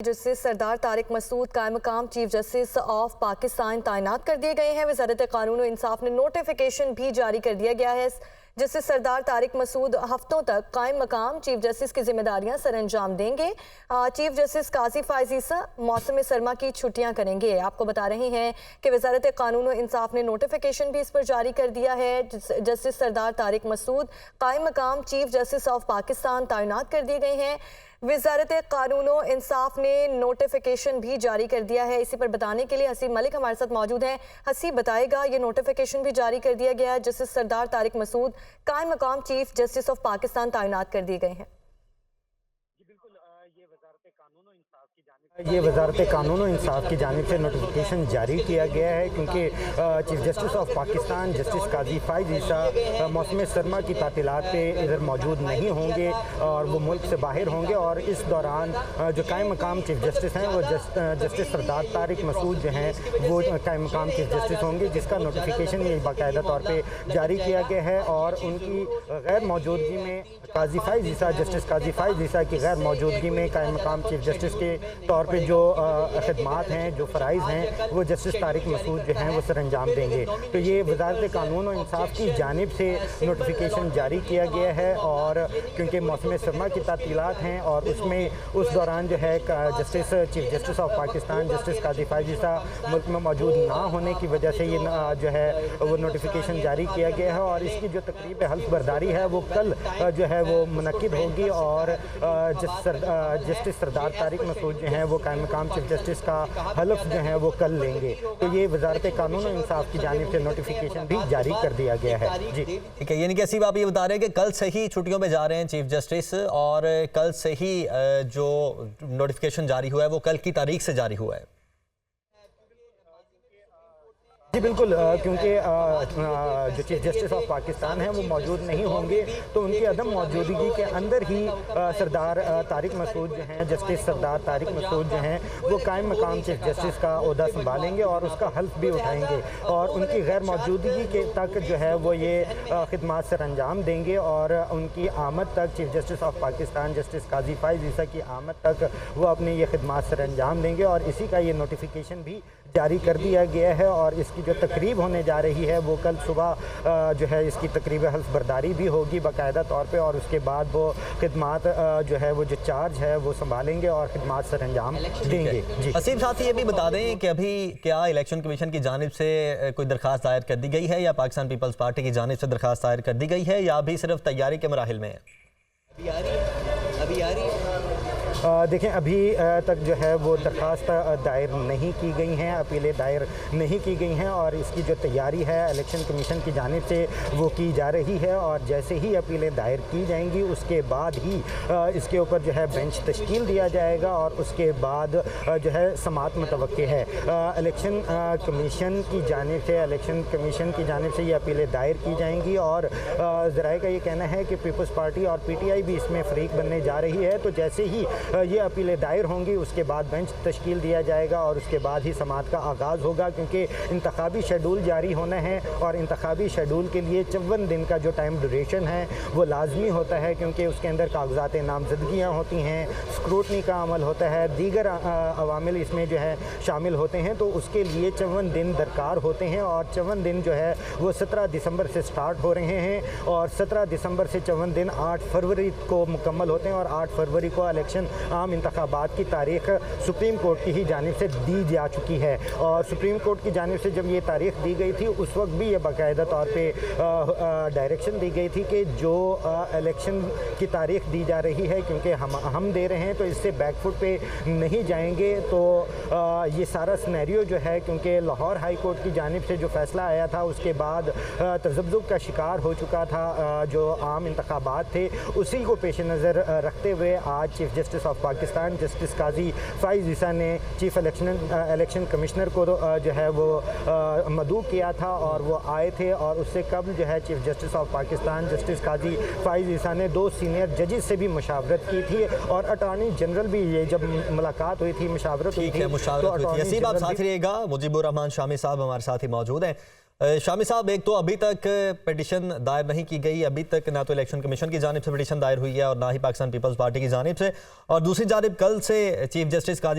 जिससे सरदार तारिक मसूद कायम मकाम चीफ जस्टिस ऑफ पाकिस्तान तैनात कर दिए गए हैं। वज़ारत कानून और इंसाफ ने नोटिफिकेशन भी जारी कर दिया गया है जिससे सरदार तारिक मसूद हफ्तों तक कायम मकाम चीफ जस्टिस की जिम्मेदारियां सर अंजाम देंगे। चीफ जस्टिस काजी फायज ईसा मौसम सरमा की छुट्टियां करेंगे। आपको बता रहे हैं कि वज़ारत कानून और इंसाफ ने नोटिफिकेशन भी इस पर जारी कर दिया है। जस्टिस सरदार तारिक मसूद कायम मकाम चीफ जस्टिस ऑफ पाकिस्तान तैनात कर दिए गए हैं। वज़ारत कानून और इंसाफ ने नोटिफिकेशन भी जारी कर दिया है। इसी पर बताने के लिए हसीब मलिक हमारे साथ मौजूद हैं। हसीब बताएगा, ये नोटिफिकेशन भी जारी कर दिया गया है जिससे सरदार तारिक मसूद कायम मकाम चीफ जस्टिस ऑफ पाकिस्तान तैनात कर दिए गए हैं। ये वज़ारत कानून और इंसाफ की जानिब से नोटिफिकेशन जारी किया गया है क्योंकि chief justice of Pakistan justice Qazi Faez Isa मौसम सरमा की तातीलात पे इधर मौजूद नहीं होंगे और वो मुल्क से बाहर होंगे और इस दौरान जो कायम मकाम चीफ जस्टिस हैं वो जस्टिस सरदार तारिक मसूद जो हैं वो कायम मकाम चीफ जस्टिस होंगे, जिसका नोटिफिकेशन ये बाकायदा तौर पर जारी किया गया है। और उनकी गैर मौजूदगी में काजी फायज ईसा जस्टिस काजी फायज ईसा की गैर मौजूदगी में कायम मकाम चीफ जस्टिस के तौर पे जो खिदमात हैं, जो फ़राइज़ हैं, वो जस्टिस तारिक मसूद जो हैं वो सर अंजाम देंगे। तो ये वज़ारत कानून और इंसाफ की जानिब से नोटिफिकेशन जारी किया गया है और क्योंकि मौसम सरमा की तातीलात हैं और उसमें उस दौरान जो है justice chief justice of Pakistan justice Qazi Faez Isa मुल्क में मौजूद ना होने की वजह से ये जो है वो नोटिफिकेशन जारी किया गया है। और इसकी जो तकरीब हल्फ बर्दारी है वो कल जो है वो मुनक्किद होगी और जस्टिस सरदार तारिक मसूद जो हैं वो कायम मकाम चीफ जस्टिस का हलफ जो है वो कल लेंगे। तो ये वज़ारत कानून और इंसाफ की जानिब से नोटिफिकेशन भी जारी कर दिया गया है। जी ठीक है, यानी कि ऐसी आप ये बता रहे हैं कि कल से ही छुट्टियों पे जा रहे हैं चीफ जस्टिस और कल से ही जो नोटिफिकेशन जारी हुआ है वो कल की तारीख से जारी हुआ है। जी बिल्कुल, क्योंकि जो चीफ जस्टिस ऑफ पाकिस्तान हैं वो मौजूद नहीं होंगे तो उनकी अदम मौजूदगी के अंदर ही सरदार तारिक मसूद जो हैं जस्टिस सरदार तारिक मसूद जो हैं वो कायम मकाम चीफ जस्टिस का ओहदा संभालेंगे और उसका हल्फ भी उठाएंगे और उनकी गैर मौजूदगी के तक जो है वो ये खिदमात सर अंजाम देंगे और उनकी आमद तक chief justice of Pakistan justice Qazi Faez Isa की आमद तक वो अपनी ये खिदमात सर अंजाम देंगे और इसी का ये नोटिफिकेशन भी जारी कर दिया गया है। और इसकी जो तकरीब होने जा रही है वो कल सुबह जो है इसकी तकरीब हल्फ बर्दारी भी होगी बाकायदा तौर पे और उसके बाद वो खिदमात जो है वो जो चार्ज है वो संभालेंगे और खिदमात सर अंजाम देंगे। जी हसीब साथ ही ये भी बता दें कि अभी क्या इलेक्शन कमीशन की जानिब से कोई दरखास्त दायर कर दी गई है या पाकिस्तान पीपल्स पार्टी की जानिब से दरखास्त दायर कर दी गई है या अभी सिर्फ तैयारी के मराहिल में है? अभी आ रही है। देखें, अभी तक जो है वो दरख्वास्त दायर नहीं की गई हैं, अपीलें दायर नहीं की गई हैं और इसकी जो तैयारी है इलेक्शन कमीशन की जानिब से वो की जा रही है और जैसे ही अपीलें दायर की जाएंगी उसके बाद ही इसके ऊपर जो है बेंच तश्कील दिया जाएगा और उसके बाद जो है समाअत मुतवक्के है। इलेक्शन कमीशन की जानिब से ये अपीलें दायर की जाएंगी और ज़राए का ये कहना है कि पीपल्स पार्टी और PTI भी इसमें फ़रीक बनने जा रही है। तो जैसे ही ये अपीलें दायर होंगी उसके बाद बेंच तश्कील दिया जाएगा और उसके बाद ही समाअत का आगाज़ होगा क्योंकि इंतखाबी शेड्यूल जारी होना है और इंतखाबी शेड्यूल के लिए 54 दिन का जो टाइम ड्यूरेशन है वो लाजमी होता है क्योंकि उसके अंदर कागजात नामजदगियाँ होती हैं, स्क्रूटनी का अमल होता है, दीगर अवामिल इसमें जो है शामिल होते हैं। तो उसके लिए 54 दिन दरकार होते हैं और 54 दिन जो है वो 17 दिसंबर से स्टार्ट हो रहे हैं और 17 दिसंबर से 54 दिन 8 फरवरी को मुकम्मल होते हैं और 8 फरवरी को इलेक्शन आम इंतखाबात की तारीख सुप्रीम कोर्ट की ही जानिब से दी जा चुकी है। और सुप्रीम कोर्ट की जानिब से जब ये तारीख दी गई थी उस वक्त भी ये बाकायदा तौर पे डायरेक्शन दी गई थी कि जो इलेक्शन की तारीख दी जा रही है क्योंकि हम दे रहे हैं तो इससे बैकफुट पे नहीं जाएंगे। तो ये सारा सिनेरियो जो है क्योंकि लाहौर हाई कोर्ट की जानिब से जो फ़ैसला आया था उसके बाद तज़ब्ज़ुब का शिकार हो चुका था जो आम इंतखाबात थे, उसी को पेश नज़र रखते हुए आज chief justice of Pakistan justice Qazi Faez Isa ने चीफ इलेक्शन कमिश्नर को जो है वो मदऊ किया था और वो आए थे और उससे कबल जो है chief justice of Pakistan justice Qazi Faez Isa ने 2 सीनियर जजेस से भी मुशावरत की थी और अटॉर्नी जनरल भी ये जब मुलाकात हुई थी मुशावरत हुई थी। मुजीबुर रहमान शामी साहब हमारे साथ ही मौजूद हैं। शामी साहब, एक तो अभी तक पिटिशन दायर नहीं की गई, अभी तक ना तो इलेक्शन कमीशन की जानिब से पिटिशन दायर हुई है और ना ही पाकिस्तान पीपल्स पार्टी की जानिब से, और दूसरी जानिब कल से चीफ जस्टिस काजी